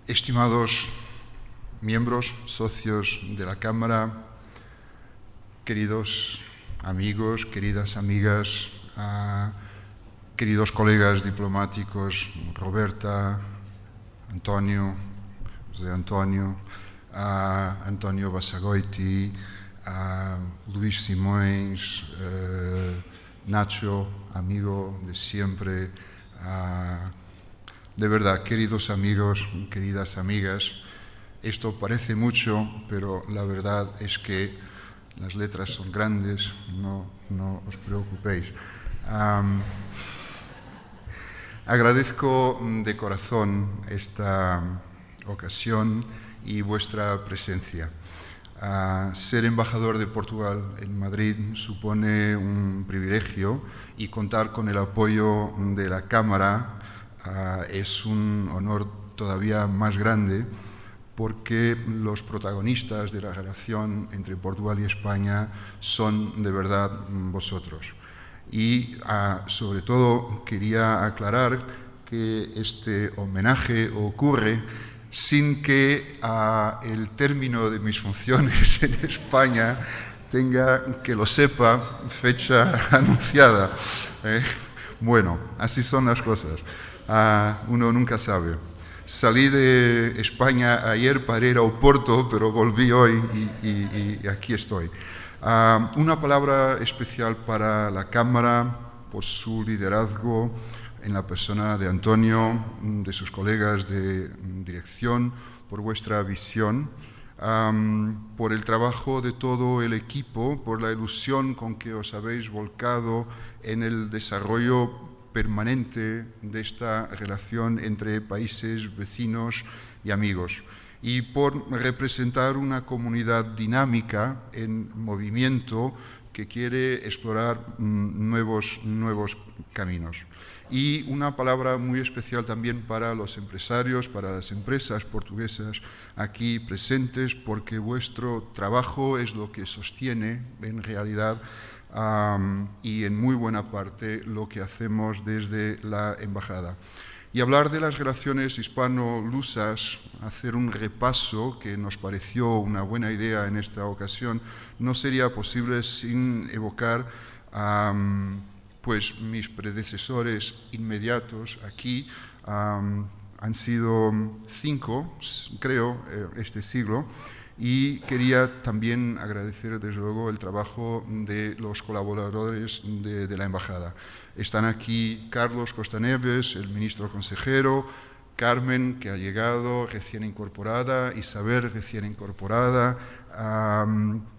Estimados miembros, socios de la Cámara, queridos amigos, queridas amigas, queridos colegas diplomáticos, Roberta, Antonio, José Antonio, Antonio Bassagoiti, Luis Simões, Nacho, amigo de siempre, de verdad, queridos amigos, queridas amigas, esto parece mucho, pero la verdad es que las letras son grandes, no os preocupéis. Agradezco de corazón esta ocasión y vuestra presencia. Ser embajador de Portugal en Madrid supone un privilegio y contar con el apoyo de la Cámara es un honor todavía más grande, porque los protagonistas de la relación entre Portugal y España son de verdad vosotros. Y sobre todo quería aclarar que este homenaje ocurre sin que el término de mis funciones en España tenga, que lo sepa, fecha anunciada. Bueno, así son las cosas. Uno nunca sabe. Salí de España ayer para ir a Oporto, pero volví hoy y aquí estoy. Una palabra especial para la Cámara por su liderazgo en la persona de Antonio, de sus colegas de dirección, por vuestra visión, por el trabajo de todo el equipo, por la ilusión con que os habéis volcado en el desarrollo permanente de esta relación entre países vecinos y amigos, y por representar una comunidad dinámica en movimiento que quiere explorar nuevos caminos. Y una palabra muy especial también para los empresarios, para las empresas portuguesas aquí presentes, porque vuestro trabajo es lo que sostiene en realidad y en muy buena parte lo que hacemos desde la Embajada. Y hablar de las relaciones hispano-lusas, hacer un repaso que nos pareció una buena idea en esta ocasión, no sería posible sin evocar pues mis predecesores inmediatos aquí. Han sido 5, creo, este siglo. Y quería también agradecer, desde luego, el trabajo de los colaboradores de la Embajada. Están aquí Carlos Costaneves, el ministro consejero, Carmen, que ha llegado recién incorporada, Isabel, recién incorporada.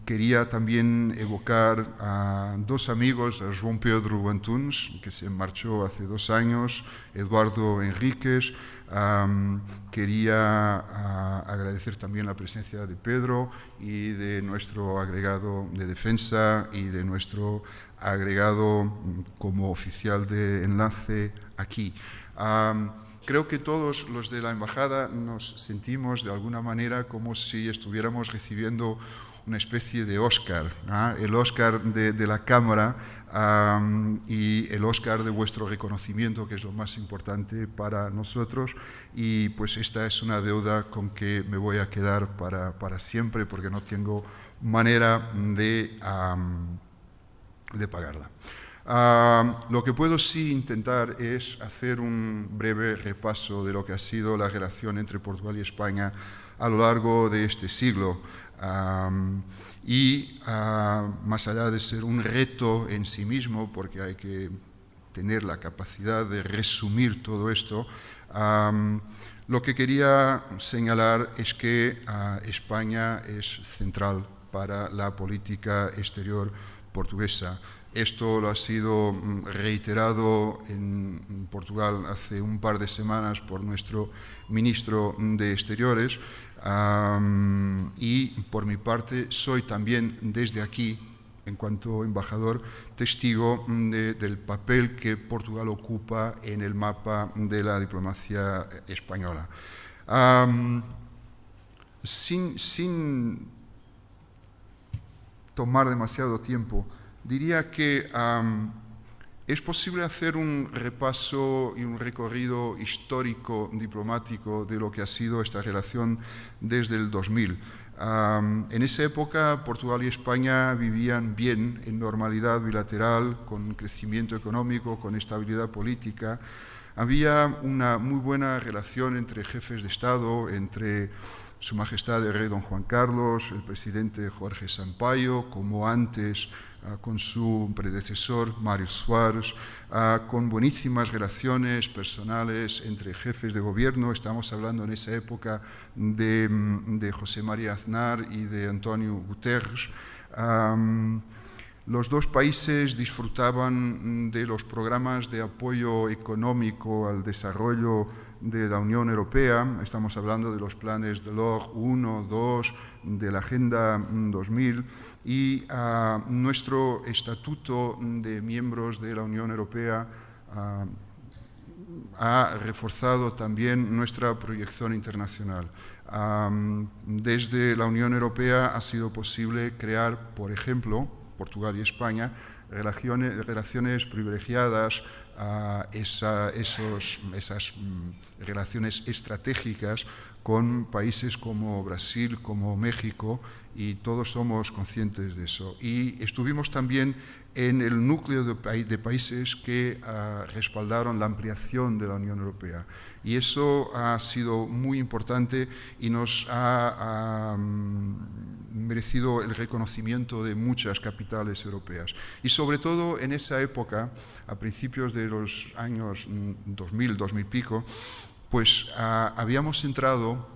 Quería también evocar a 2 amigos, a João Pedro Antunes, que se marchó hace 2 años, Eduardo Enríquez. Quería agradecer también la presencia de Pedro y de nuestro agregado de defensa y de nuestro agregado como oficial de enlace aquí. Creo que todos los de la Embajada nos sentimos de alguna manera como si estuviéramos recibiendo una especie de Oscar, el Oscar de la Cámara y el Oscar de vuestro reconocimiento, que es lo más importante para nosotros, y pues esta es una deuda con que me voy a quedar para siempre, porque no tengo manera de pagarla. Lo que puedo sí intentar es hacer un breve repaso de lo que ha sido la relación entre Portugal y España a lo largo de este siglo. Más allá de ser un reto en sí mismo, porque hay que tener la capacidad de resumir todo esto, lo que quería señalar es que España es central para la política exterior portuguesa. Esto lo ha sido reiterado en Portugal hace un par de semanas por nuestro ministro de Exteriores, y por mi parte soy también desde aquí, en cuanto embajador, testigo del papel que Portugal ocupa en el mapa de la diplomacia española. Sin tomar demasiado tiempo, diría que es posible hacer un repaso y un recorrido histórico diplomático de lo que ha sido esta relación desde el 2000. En esa época, Portugal y España vivían bien, en normalidad bilateral, con crecimiento económico, con estabilidad política. Había una muy buena relación entre jefes de Estado, entre Su Majestad el Rey Don Juan Carlos, el presidente Jorge Sampaio, como antes con su predecesor Mário Soares, con buenísimas relaciones personales entre jefes de gobierno. Estamos hablando en esa época de José María Aznar y de António Guterres. Los dos países disfrutaban de los programas de apoyo económico al desarrollo de la Unión Europea. Estamos hablando de los planes Delors 1, 2, de la Agenda 2000 y nuestro estatuto de miembros de la Unión Europea ha reforzado también nuestra proyección internacional. Desde la Unión Europea ha sido posible crear, por ejemplo, Portugal y España, relaciones privilegiadas, esas relaciones estratégicas con países como Brasil, como México, y todos somos conscientes de eso. Y estuvimos también en el núcleo de países que respaldaron la ampliación de la Unión Europea. Y eso ha sido muy importante y nos ha merecido el reconocimiento de muchas capitales europeas. Y sobre todo en esa época, a principios de los años 2000, 2000 pico, pues habíamos entrado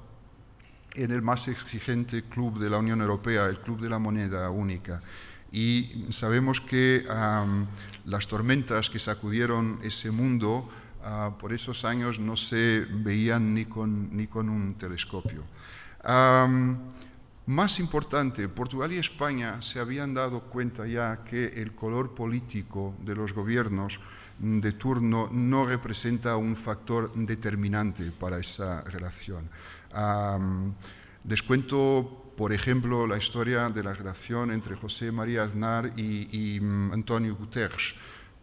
en el más exigente club de la Unión Europea, el Club de la Moneda Única. Y sabemos que las tormentas que sacudieron ese mundo por esos años no se veían ni con un telescopio. Más importante, Portugal y España se habían dado cuenta ya que el color político de los gobiernos de turno no representa un factor determinante para esa relación. Les cuento, por ejemplo, la historia de la relación entre José María Aznar y António Guterres.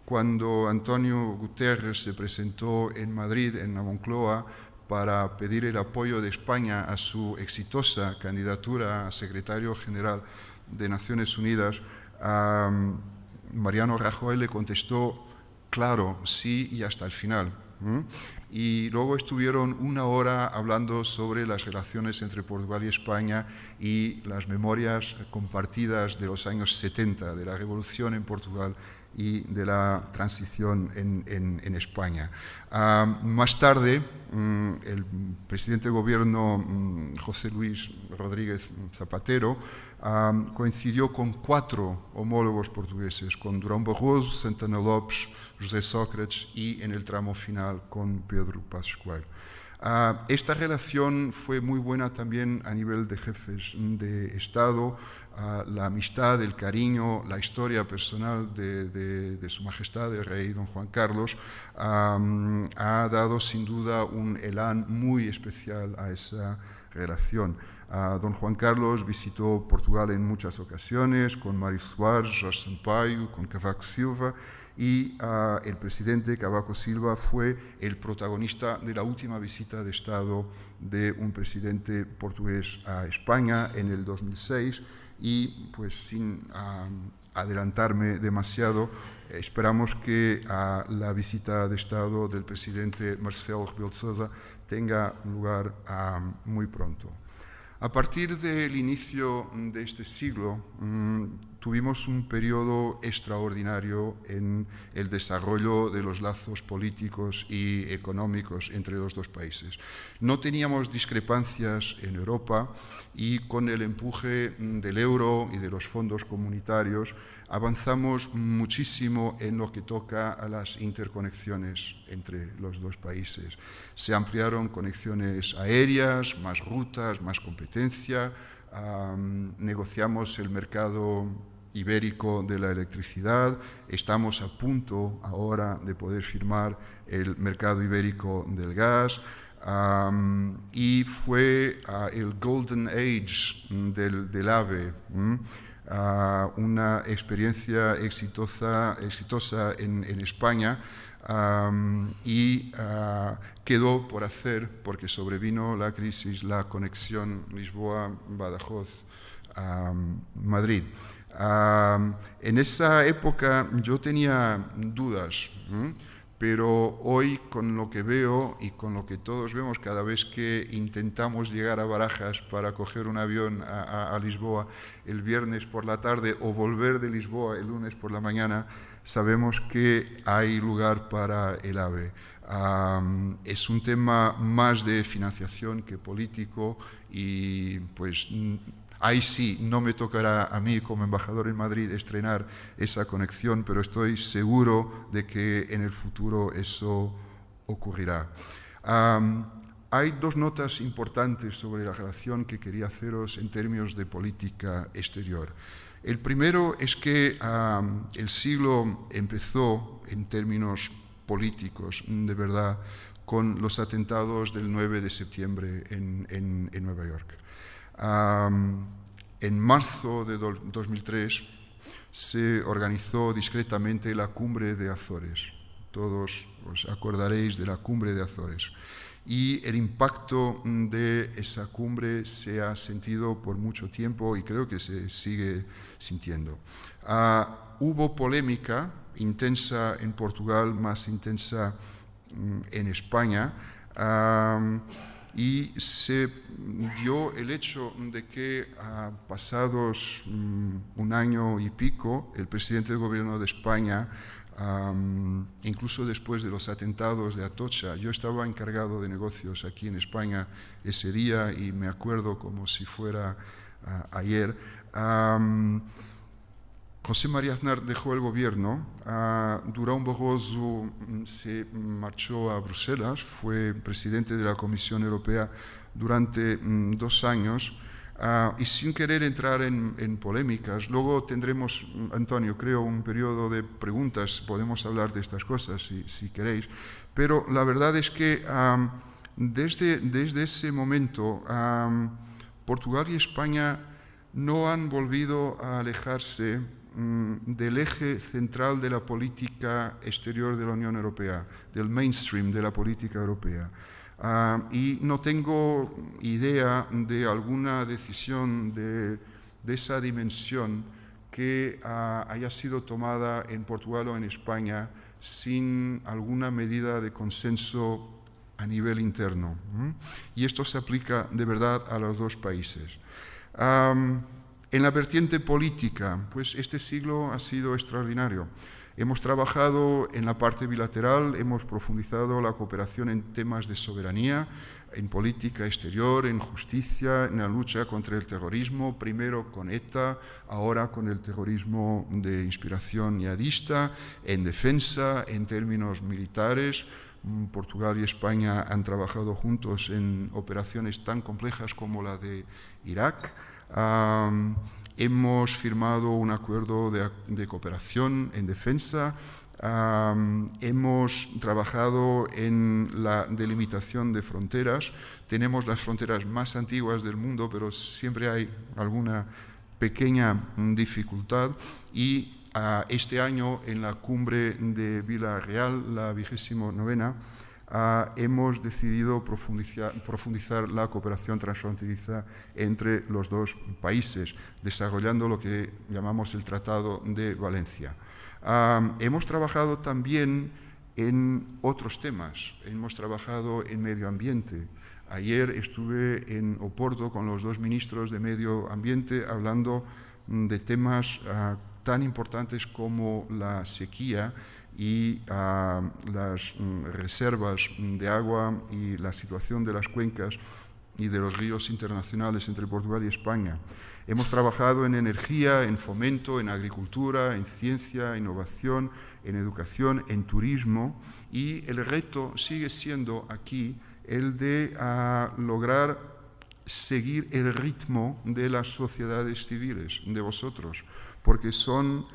Cuando António Guterres se presentó en Madrid, en la Moncloa, para pedir el apoyo de España a su exitosa candidatura a secretario general de Naciones Unidas, Mariano Rajoy le contestó, claro, sí y hasta el final. Y luego estuvieron una hora hablando sobre las relaciones entre Portugal y España y las memorias compartidas de los años 70, de la revolución en Portugal y de la transición en España. Más tarde, el presidente de gobierno, José Luis Rodríguez Zapatero, coincidió con 4 homólogos portugueses, con Durão Barroso, Santana Lopes, José Sócrates y en el tramo final con Pedro Passos Coelho. Esta relación fue muy buena también a nivel de jefes de Estado. La amistad, el cariño, la historia personal de Su Majestad el Rey Don Juan Carlos ha dado sin duda un elán muy especial a esa relación. Don Juan Carlos visitó Portugal en muchas ocasiones con Mário Soares, Jorge Sampaio, con Cavaco Silva, y el presidente Cavaco Silva fue el protagonista de la última visita de Estado de un presidente portugués a España en el 2006, y pues sin adelantarme demasiado, esperamos que la visita de Estado del presidente Marcelo Rebelo de Sousa tenga lugar muy pronto. A partir del inicio de este siglo, tuvimos un periodo extraordinario en el desarrollo de los lazos políticos y económicos entre los dos países. No teníamos discrepancias en Europa y con el empuje del euro y de los fondos comunitarios avanzamos muchísimo en lo que toca a las interconexiones entre los dos países. Se ampliaron conexiones aéreas, más rutas, más competencia, negociamos el mercado ibérico de la electricidad, estamos a punto ahora de poder firmar el mercado ibérico del gas, y fue el Golden Age del AVE. una experiencia exitosa en España y quedó por hacer, porque sobrevino la crisis, la conexión Lisboa-Badajoz-Madrid. En esa época yo tenía dudas, pero hoy con lo que veo y con lo que todos vemos cada vez que intentamos llegar a Barajas para coger un avión a Lisboa el viernes por la tarde o volver de Lisboa el lunes por la mañana, sabemos que hay lugar para el AVE. Es un tema más de financiación que político y pues ahí sí, no me tocará a mí como embajador en Madrid estrenar esa conexión, pero estoy seguro de que en el futuro eso ocurrirá. Hay dos notas importantes sobre la relación que quería haceros en términos de política exterior. El primero es que el siglo empezó en términos políticos, de verdad, con los atentados del 9 de septiembre en Nueva York. En marzo de 2003 se organizó discretamente la Cumbre de Azores. Todos os acordaréis de la Cumbre de Azores. Y el impacto de esa cumbre se ha sentido por mucho tiempo y creo que se sigue sintiendo. Hubo polémica intensa en Portugal, más intensa en España, y se dio el hecho de que pasados un año y pico, el presidente del gobierno de España, incluso después de los atentados de Atocha, yo estaba encargado de negocios aquí en España ese día y me acuerdo como si fuera ayer, José María Aznar dejó el gobierno, Durão Barroso se marchó a Bruselas, fue presidente de la Comisión Europea durante 2 años y sin querer entrar en polémicas, luego tendremos, Antonio, creo, un periodo de preguntas, podemos hablar de estas cosas si queréis, pero la verdad es que desde ese momento Portugal y España no han volvido a alejarse del eje central de la política exterior de la Unión Europea, del mainstream de la política europea. Y no tengo idea de alguna decisión de esa dimensión que haya sido tomada en Portugal o en España sin alguna medida de consenso a nivel interno. Y esto se aplica de verdad a los dos países. En la vertiente política, pues este siglo ha sido extraordinario. Hemos trabajado en la parte bilateral, hemos profundizado la cooperación en temas de soberanía, en política exterior, en justicia, en la lucha contra el terrorismo, primero con ETA, ahora con el terrorismo de inspiración yihadista, en defensa, en términos militares. Portugal y España han trabajado juntos en operaciones tan complejas como la de Irak. Hemos firmado un acuerdo de cooperación en defensa, hemos trabajado en la delimitación de fronteras, tenemos las fronteras más antiguas del mundo, pero siempre hay alguna pequeña dificultad y este año en la cumbre de Vila Real, la 29ª, hemos decidido profundizar la cooperación transfronteriza entre los dos países, desarrollando lo que llamamos el Tratado de Valencia. Hemos trabajado también en otros temas, hemos trabajado en medio ambiente. Ayer estuve en Oporto con los 2 ministros de Medio Ambiente hablando de temas tan importantes como la sequía y las reservas de agua y la situación de las cuencas y de los ríos internacionales entre Portugal y España. Hemos trabajado en energía, en fomento, en agricultura, en ciencia, innovación, en educación, en turismo y el reto sigue siendo aquí el de lograr seguir el ritmo de las sociedades civiles, de vosotros, porque son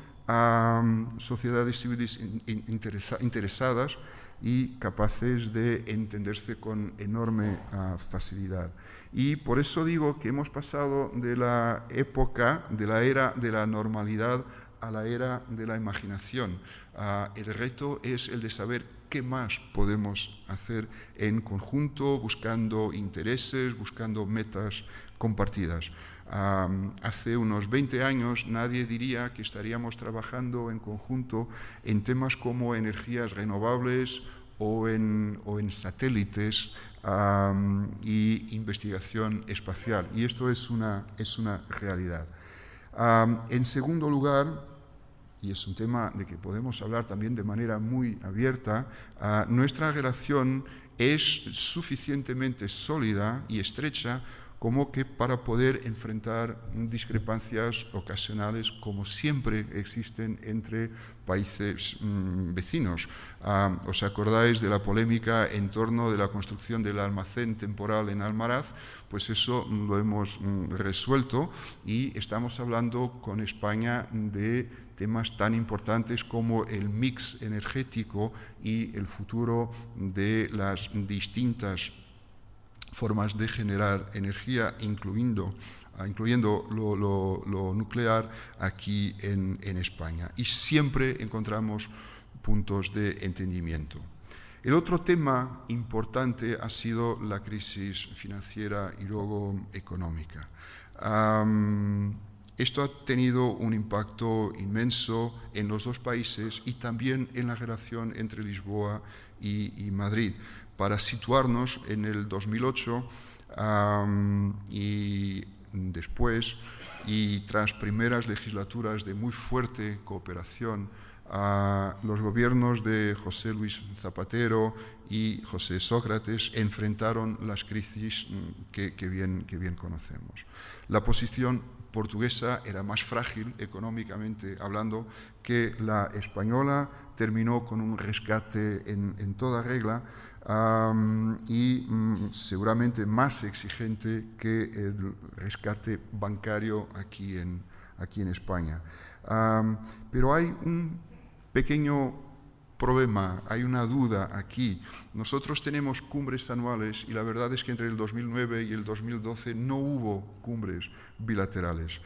sociedades civiles interesadas y capaces de entenderse con enorme facilidad. Y por eso digo que hemos pasado de la época, de la era de la normalidad a la era de la imaginación. El reto es el de saber qué más podemos hacer en conjunto, buscando intereses, buscando metas compartidas. Hace unos 20 años nadie diría que estaríamos trabajando en conjunto en temas como energías renovables o en satélites y investigación espacial. Y esto es una realidad. En segundo lugar, y es un tema de que podemos hablar también de manera muy abierta, nuestra relación es suficientemente sólida y estrecha como que para poder enfrentar discrepancias ocasionales como siempre existen entre países vecinos. ¿Os acordáis de la polémica en torno de la construcción del almacén temporal en Almaraz? Pues eso lo hemos resuelto y estamos hablando con España de temas tan importantes como el mix energético y el futuro de las distintas formas de generar energía, incluyendo lo nuclear aquí en España. Y siempre encontramos puntos de entendimiento. El otro tema importante ha sido la crisis financiera y luego económica. Esto ha tenido un impacto inmenso en los dos países y también en la relación entre Lisboa y Madrid. Para situarnos en el 2008 y después, y tras primeras legislaturas de muy fuerte cooperación, los gobiernos de José Luis Zapatero y José Sócrates enfrentaron las crisis que bien conocemos. La posición portuguesa era más frágil económicamente hablando que la española, terminó con un rescate en toda regla y seguramente más exigente que el rescate bancario aquí en España. Pero hay un pequeño problema, hay una duda aquí. Nosotros tenemos cumbres anuales y la verdad es que entre el 2009 y el 2012 no hubo cumbres bilaterales.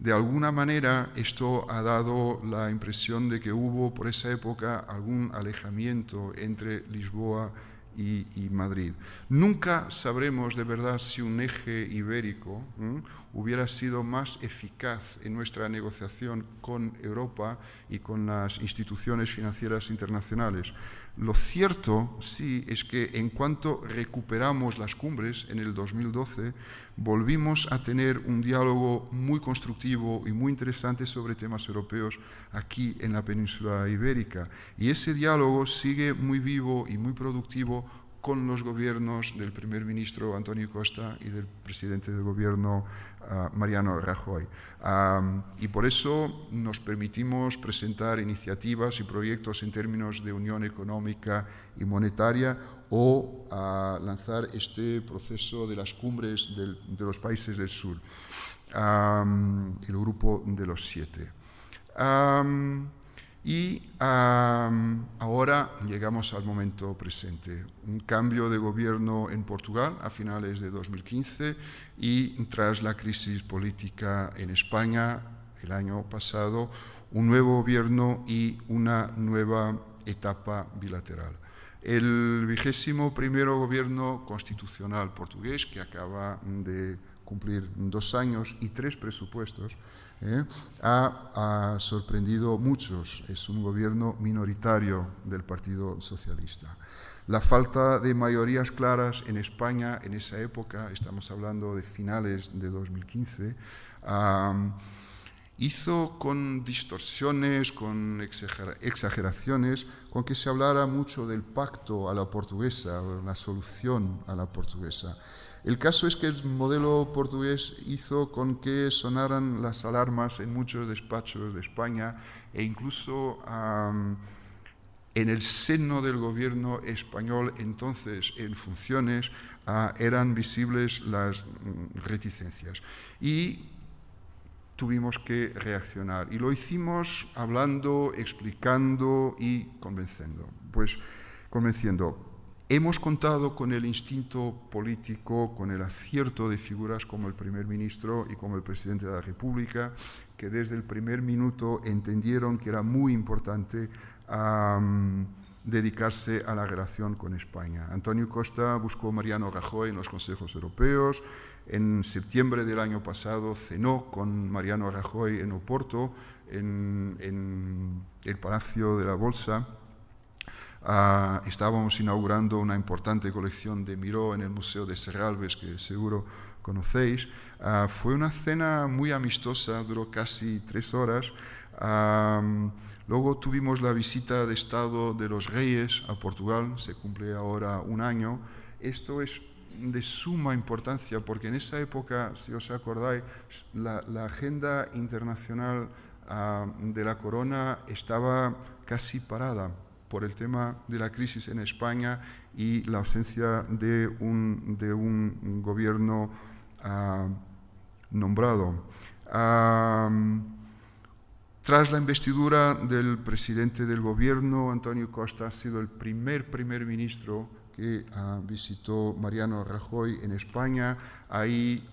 De alguna manera esto ha dado la impresión de que hubo por esa época algún alejamiento entre Lisboa y Madrid. Nunca sabremos de verdad si un eje ibérico hubiera sido más eficaz en nuestra negociación con Europa y con las instituciones financieras internacionales. Lo cierto, sí, es que en cuanto recuperamos las cumbres en el 2012, volvimos a tener un diálogo muy constructivo y muy interesante sobre temas europeos aquí en la península ibérica. Y ese diálogo sigue muy vivo y muy productivo con los gobiernos del primer ministro Antonio Costa y del presidente del gobierno Mariano Rajoy. Y por eso nos permitimos presentar iniciativas y proyectos en términos de unión económica y monetaria o lanzar este proceso de las cumbres de los países del sur, el grupo de los 7. Ahora llegamos al momento presente. Un cambio de gobierno en Portugal a finales de 2015 y tras la crisis política en España el año pasado, un nuevo gobierno y una nueva etapa bilateral. El 21º gobierno constitucional portugués, que acaba de cumplir 2 años y 3 presupuestos, ha sorprendido a muchos. Es un gobierno minoritario del Partido Socialista. La falta de mayorías claras en España en esa época, estamos hablando de finales de 2015, hizo con distorsiones, con exageraciones, con que se hablara mucho del pacto a la portuguesa, o la solución a la portuguesa. El caso es que el modelo portugués hizo con que sonaran las alarmas en muchos despachos de España e incluso en el seno del gobierno español, entonces en funciones, eran visibles las reticencias. Y tuvimos que reaccionar. Y lo hicimos hablando, explicando y convenciendo. Hemos contado con el instinto político, con el acierto de figuras como el primer ministro y como el presidente de la República, que desde el primer minuto entendieron que era muy importante dedicarse a la relación con España. Antonio Costa buscó a Mariano Rajoy en los consejos europeos. En septiembre del año pasado cenó con Mariano Rajoy en Oporto, en el Palacio de la Bolsa. Estábamos inaugurando una importante colección de Miró en el Museo de Serralves, que seguro conocéis. Fue una cena muy amistosa, duró casi 3 horas. Luego tuvimos la visita de Estado de los Reyes a Portugal, se cumple ahora 1 año. Esto es de suma importancia porque en esa época, si os acordáis, la agenda internacional de la corona estaba casi parada por el tema de la crisis en España y la ausencia de un gobierno nombrado. Tras la investidura del presidente del gobierno, Antonio Costa ha sido el primer ministro que visitó Mariano Rajoy en España. Ahí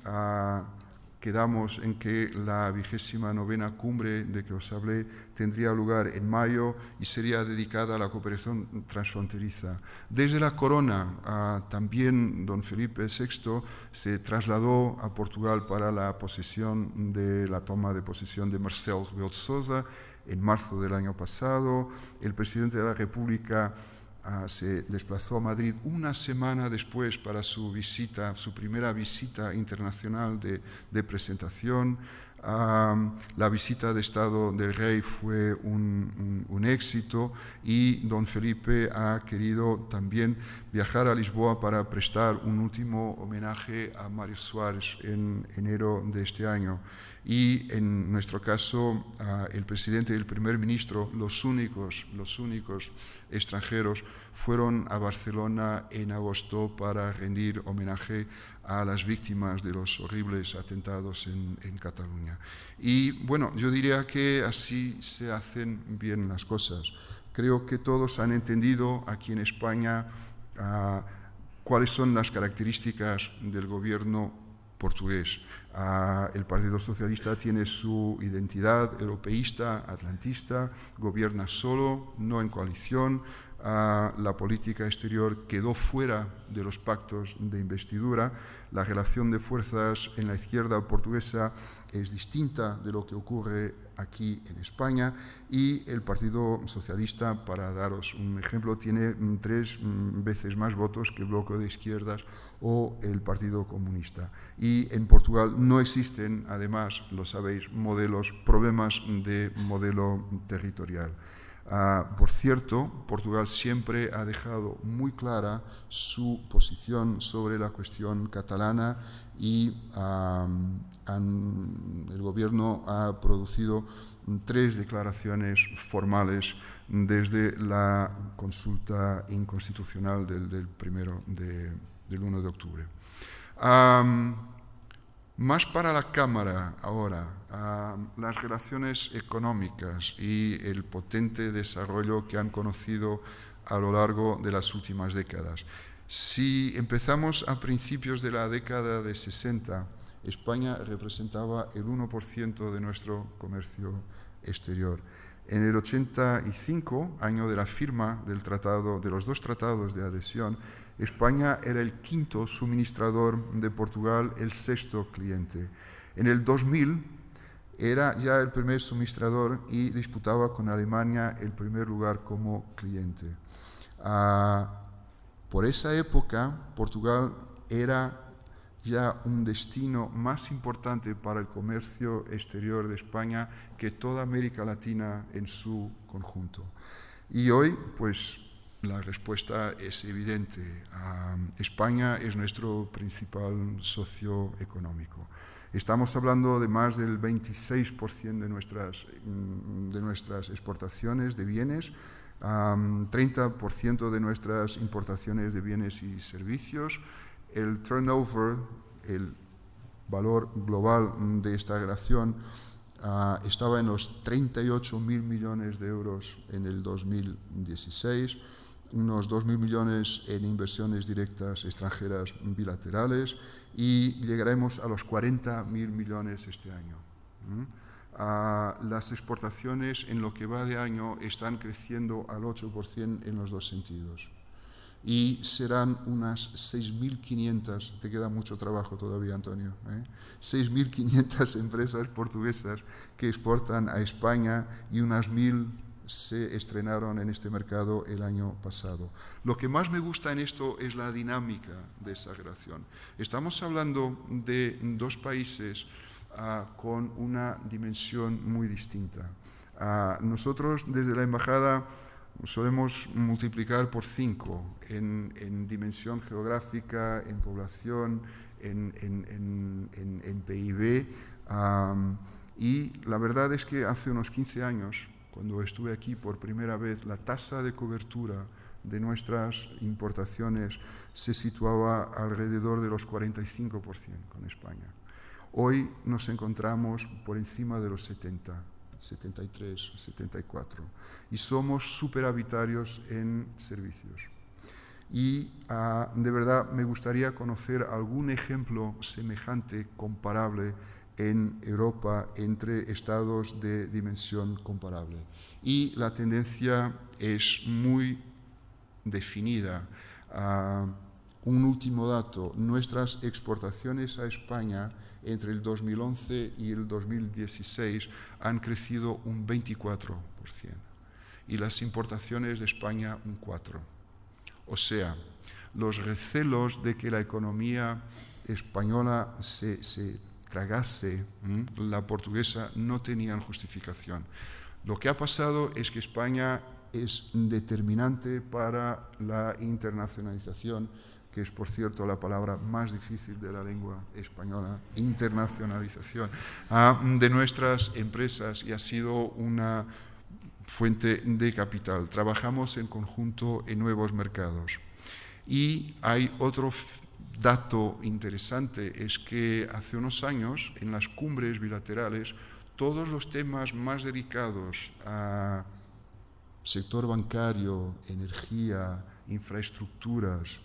quedamos en que la 29ª cumbre de que os hablé tendría lugar en mayo y sería dedicada a la cooperación transfronteriza. Desde la corona, también don Felipe VI se trasladó a Portugal para la toma de posesión de Marcelo Rebelo de Sousa en marzo del año pasado. El presidente de la República se desplazó a Madrid 1 semana después para su primera visita internacional de presentación. La visita de Estado del Rey fue un éxito y don Felipe ha querido también viajar a Lisboa para prestar un último homenaje a Mário Soares en enero de este año. Y en nuestro caso, el presidente y el primer ministro, los únicos extranjeros, fueron a Barcelona en agosto para rendir homenaje a las víctimas de los horribles atentados en Cataluña. Y bueno, yo diría que así se hacen bien las cosas. Creo que todos han entendido aquí en España cuáles son las características del gobierno portugués. El Partido Socialista tiene su identidad europeísta, atlantista, gobierna solo, no en coalición. La política exterior quedó fuera de los pactos de investidura. La relación de fuerzas en la izquierda portuguesa es distinta de lo que ocurre aquí en España y el Partido Socialista, para daros un ejemplo, tiene 3 veces más votos que el Bloque de Izquierdas o el Partido Comunista. Y en Portugal no existen, además, lo sabéis, problemas de modelo territorial. Por cierto, Portugal siempre ha dejado muy clara su posición sobre la cuestión catalana y el gobierno ha producido 3 declaraciones formales desde la consulta inconstitucional del 1 de octubre. Más para la Cámara ahora, las relaciones económicas y el potente desarrollo que han conocido a lo largo de las últimas décadas. Si empezamos a principios de la década de 60, España representaba el 1% de nuestro comercio exterior. En el 85, año de la firma de los 2 tratados de adhesión, España era el 5º suministrador de Portugal, el 6º cliente. En el 2000 era ya el primer suministrador y disputaba con Alemania el primer lugar como cliente. Por esa época, Portugal era ya un destino más importante para el comercio exterior de España que toda América Latina en su conjunto. Y hoy, pues, la respuesta es evidente. España es nuestro principal socio económico. Estamos hablando de más del 26% de nuestras exportaciones de bienes, 30% de nuestras importaciones de bienes y servicios. El turnover, el valor global de esta relación, estaba en los 38.000 millones de euros en el 2016, unos 2.000 millones en inversiones directas extranjeras bilaterales y llegaremos a los 40.000 millones este año. Las exportaciones en lo que va de año están creciendo al 8% en los dos sentidos. Y serán unas 6.500, te queda mucho trabajo todavía, Antonio, 6.500 empresas portuguesas que exportan a España y unas 1.000 se estrenaron en este mercado el año pasado. Lo que más me gusta en esto es la dinámica de esa relación. Estamos hablando de dos países con una dimensión muy distinta. Nosotros desde la Embajada solemos multiplicar por 5 en dimensión geográfica, en población, en PIB. Y la verdad es que hace unos 15 años, cuando estuve aquí por primera vez, la tasa de cobertura de nuestras importaciones se situaba alrededor de los 45% con España. Hoy nos encontramos por encima de los 70, 73, 74, y somos superavitarios en servicios. Y de verdad me gustaría conocer algún ejemplo semejante, comparable, en Europa entre estados de dimensión comparable. Y la tendencia es muy definida. Un último dato, nuestras exportaciones a España entre el 2011 y el 2016 han crecido un 24% y las importaciones de España un 4%. O sea, los recelos de que la economía española se tragase la portuguesa no tenían justificación. Lo que ha pasado es que España es determinante para la internacionalización, que es, por cierto, la palabra más difícil de la lengua española, internacionalización, de nuestras empresas, y ha sido una fuente de capital. Trabajamos en conjunto en nuevos mercados. Y hay otro dato interesante, es que hace unos años, en las cumbres bilaterales, todos los temas más dedicados a sector bancario, energía, infraestructuras,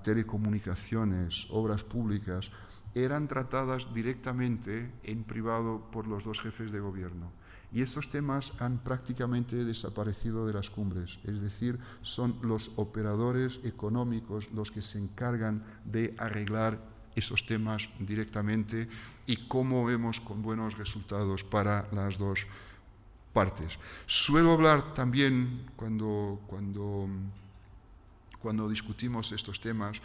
telecomunicaciones, obras públicas, eran tratadas directamente en privado por los dos jefes de gobierno. Y esos temas han prácticamente desaparecido de las cumbres, es decir, son los operadores económicos los que se encargan de arreglar esos temas directamente, y como vemos, con buenos resultados para las dos partes. Suelo hablar también cuando discutimos estos temas,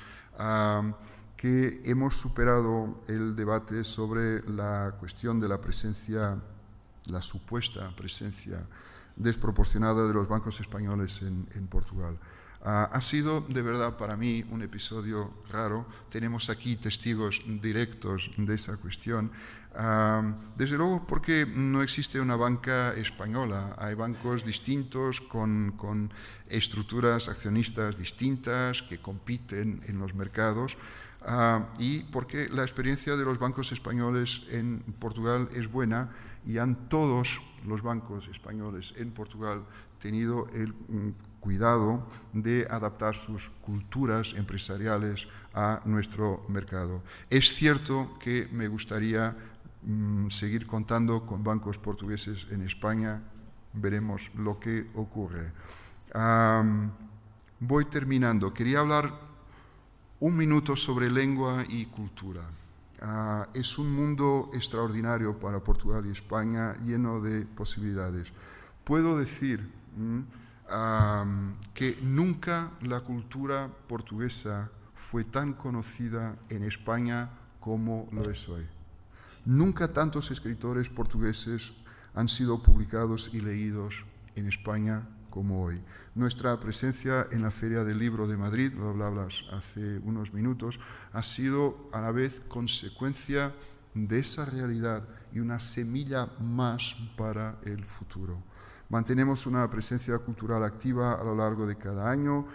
que hemos superado el debate sobre la cuestión de la presencia, la supuesta presencia desproporcionada de los bancos españoles en Portugal. Ha sido de verdad para mí un episodio raro. Tenemos aquí testigos directos de esa cuestión. Desde luego porque no existe una banca española. Hay bancos distintos con estructuras accionistas distintas que compiten en los mercados. Y porque la experiencia de los bancos españoles en Portugal es buena, y han todos los bancos españoles en Portugal tenido el cuidado de adaptar sus culturas empresariales a nuestro mercado. Es cierto que me gustaría seguir contando con bancos portugueses en España. Veremos lo que ocurre. Voy terminando. Quería hablar un minuto sobre lengua y cultura. Es un mundo extraordinario para Portugal y España, lleno de posibilidades. Puedo decir que nunca la cultura portuguesa fue tan conocida en España como lo es hoy. Nunca tantos escritores portugueses han sido publicados y leídos en España como hoy. Nuestra presencia en la Feria del Libro de Madrid, lo hablabas hace unos minutos, ha sido a la vez consecuencia de esa realidad y una semilla más para el futuro. Mantenemos una presencia cultural activa a lo largo de cada año.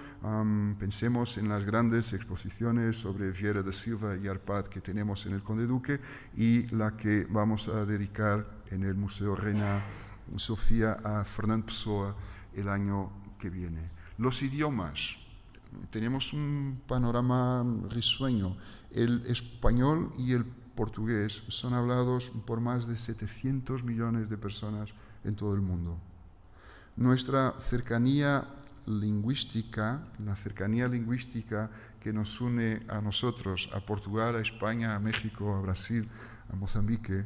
Pensemos en las grandes exposiciones sobre Vieira da Silva y Arpad que tenemos en el Conde Duque, y la que vamos a dedicar en el Museo Reina Sofía a Fernando Pessoa el año que viene. Los idiomas. Tenemos un panorama risueño. El español y el portugués son hablados por más de 700 millones de personas en todo el mundo. Nuestra cercanía lingüística, la cercanía lingüística que nos une a nosotros, a Portugal, a España, a México, a Brasil, a Mozambique,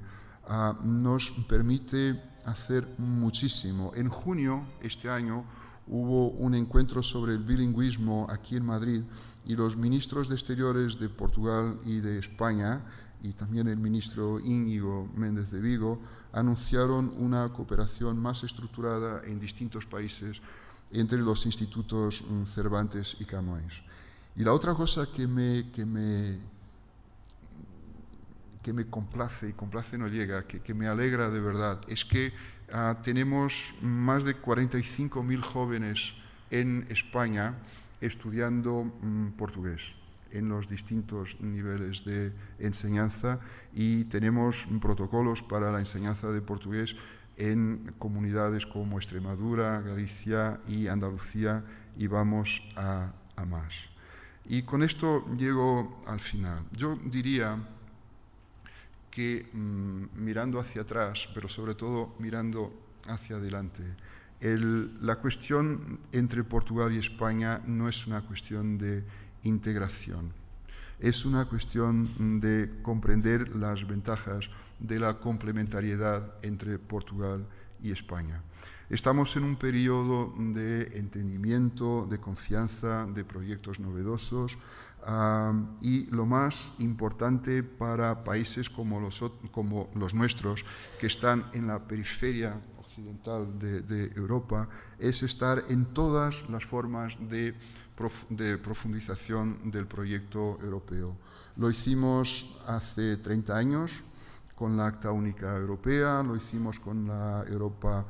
nos permite hacer muchísimo. En junio, este año, hubo un encuentro sobre el bilingüismo aquí en Madrid y los ministros de Exteriores de Portugal y de España, y también el ministro Íñigo Méndez de Vigo, anunciaron una cooperación más estructurada en distintos países entre los institutos Cervantes y Camões. Y la otra cosa que me complace, y complace no llega, que me alegra de verdad, es que tenemos más de 45.000 jóvenes en España estudiando portugués en los distintos niveles de enseñanza y tenemos protocolos para la enseñanza de portugués en comunidades como Extremadura, Galicia y Andalucía, y vamos a más. Y con esto llego al final. Yo diría que mirando hacia atrás, pero sobre todo mirando hacia adelante, la cuestión entre Portugal y España no es una cuestión de integración, es una cuestión de comprender las ventajas de la complementariedad entre Portugal y España. Estamos en un periodo de entendimiento, de confianza, de proyectos novedosos y lo más importante para países como los nuestros, que están en la periferia occidental de Europa, es estar en todas las formas de profundización del proyecto europeo. Lo hicimos hace 30 años con la Acta Única Europea, lo hicimos con la Europa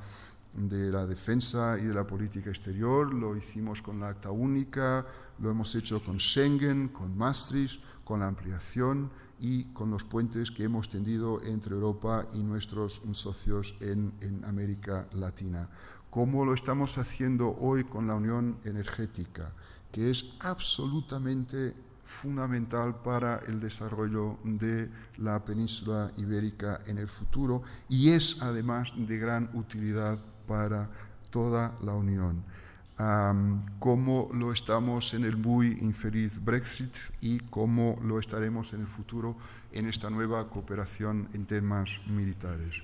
de la defensa y de la política exterior, lo hicimos con la Acta Única, lo hemos hecho con Schengen, con Maastricht, con la ampliación y con los puentes que hemos tendido entre Europa y nuestros socios en América Latina. ¿Cómo lo estamos haciendo hoy con la Unión Energética?, que es absolutamente fundamental para el desarrollo de la península ibérica en el futuro y es además de gran utilidad para toda la Unión. Cómo lo estamos en el muy infeliz Brexit y cómo lo estaremos en el futuro en esta nueva cooperación en temas militares.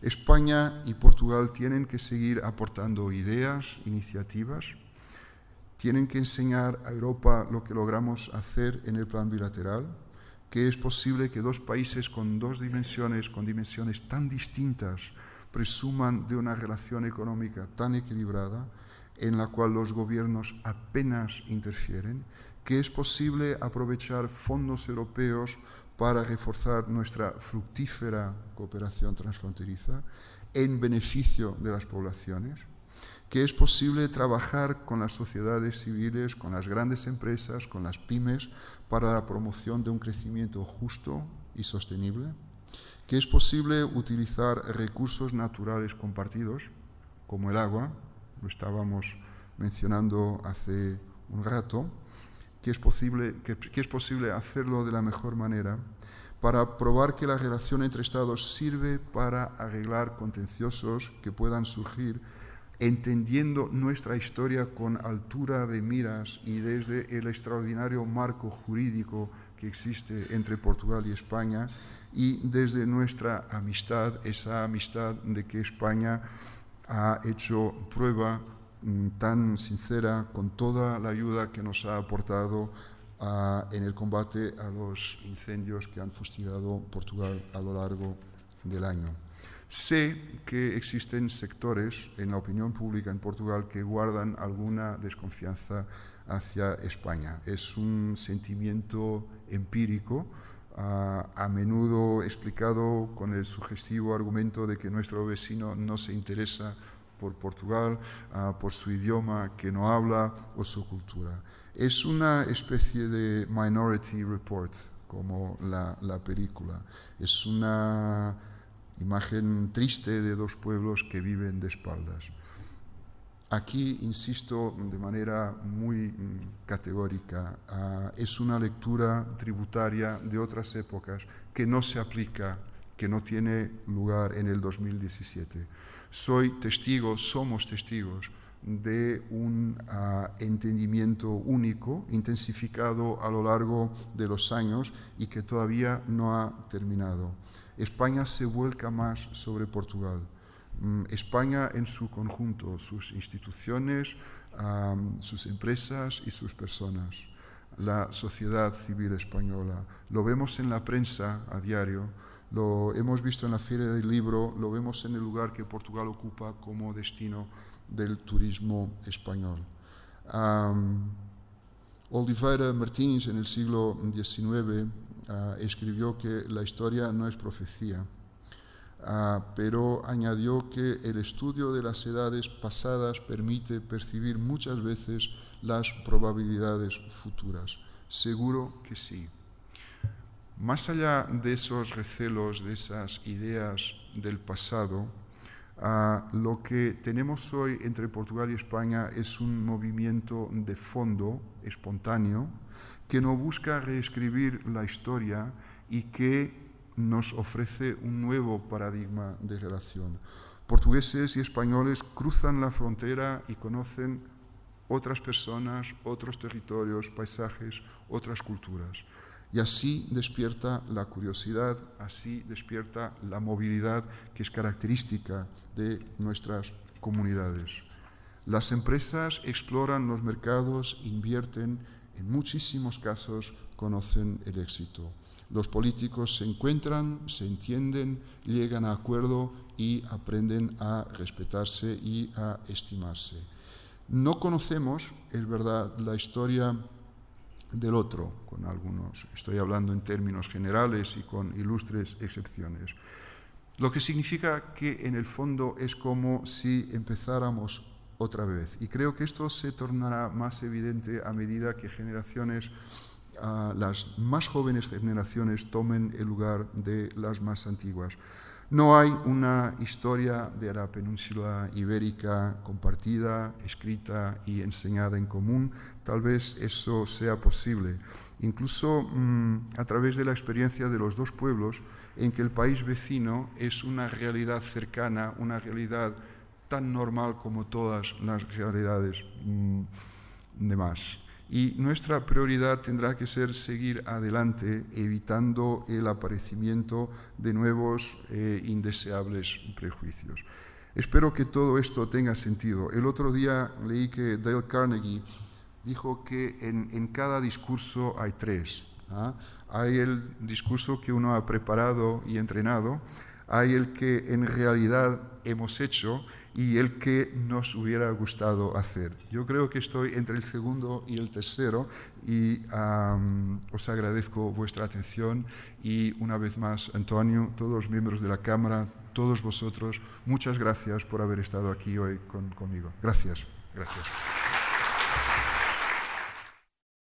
España y Portugal tienen que seguir aportando ideas, iniciativas, tienen que enseñar a Europa lo que logramos hacer en el plan bilateral, que es posible que dos países con dos dimensiones, con dimensiones tan distintas, presuman de una relación económica tan equilibrada, en la cual los gobiernos apenas interfieren, que es posible aprovechar fondos europeos para reforzar nuestra fructífera cooperación transfronteriza en beneficio de las poblaciones, que es posible trabajar con las sociedades civiles, con las grandes empresas, con las pymes, para la promoción de un crecimiento justo y sostenible, que es posible utilizar recursos naturales compartidos, como el agua, lo estábamos mencionando hace un rato, que es posible hacerlo de la mejor manera para probar que la relación entre Estados sirve para arreglar contenciosos que puedan surgir, entendiendo nuestra historia con altura de miras y desde el extraordinario marco jurídico que existe entre Portugal y España y desde nuestra amistad, esa amistad de que España ha hecho prueba tan sincera con toda la ayuda que nos ha aportado en el combate a los incendios que han fustigado Portugal a lo largo del año. Sé que existen sectores en la opinión pública en Portugal que guardan alguna desconfianza hacia España. Es un sentimiento empírico, a menudo explicado con el sugestivo argumento de que nuestro vecino no se interesa por Portugal, por su idioma que no habla o su cultura. Es una especie de Minority Report, como la película. Es una imagen triste de dos pueblos que viven de espaldas. Aquí, insisto de manera muy categórica, es una lectura tributaria de otras épocas que no se aplica, que no tiene lugar en el 2017. Somos testigos de un entendimiento único, intensificado a lo largo de los años y que todavía no ha terminado. España se vuelca más sobre Portugal. España en su conjunto, sus instituciones, sus empresas y sus personas, la sociedad civil española. Lo vemos en la prensa a diario, lo hemos visto en la Feria del Libro, lo vemos en el lugar que Portugal ocupa como destino del turismo español. Oliveira Martins, en el siglo XIX, escribió que la historia no es profecía, pero añadió que el estudio de las edades pasadas permite percibir muchas veces las probabilidades futuras. Seguro que sí. Más allá de esos recelos, de esas ideas del pasado, lo que tenemos hoy entre Portugal y España es un movimiento de fondo, espontáneo, que no busca reescribir la historia y que nos ofrece un nuevo paradigma de relación. Portugueses y españoles cruzan la frontera y conocen otras personas, otros territorios, paisajes, otras culturas. Y así despierta la curiosidad, así despierta la movilidad que es característica de nuestras comunidades. Las empresas exploran los mercados, invierten, en muchísimos casos conocen el éxito. Los políticos se encuentran, se entienden, llegan a acuerdo y aprenden a respetarse y a estimarse. No conocemos, es verdad, la historia del otro, con algunos, estoy hablando en términos generales y con ilustres excepciones. Lo que significa que en el fondo es como si empezáramos otra vez. Y creo que esto se tornará más evidente a medida que las más jóvenes generaciones tomen el lugar de las más antiguas. No hay una historia de la península ibérica compartida, escrita y enseñada en común. Tal vez eso sea posible, incluso a través de la experiencia de los dos pueblos, en que el país vecino es una realidad cercana, una realidad tan normal como todas las realidades demás. Y nuestra prioridad tendrá que ser seguir adelante, evitando el aparecimiento de nuevos indeseables prejuicios. Espero que todo esto tenga sentido. El otro día leí que Dale Carnegie dijo que en cada discurso hay tres. Hay el discurso que uno ha preparado y entrenado, hay el que en realidad hemos hecho y el que nos hubiera gustado hacer. Yo creo que estoy entre el segundo y el tercero y os agradezco vuestra atención y una vez más, Antonio, todos los miembros de la Cámara, todos vosotros, muchas gracias por haber estado aquí hoy conmigo. Gracias. Gracias.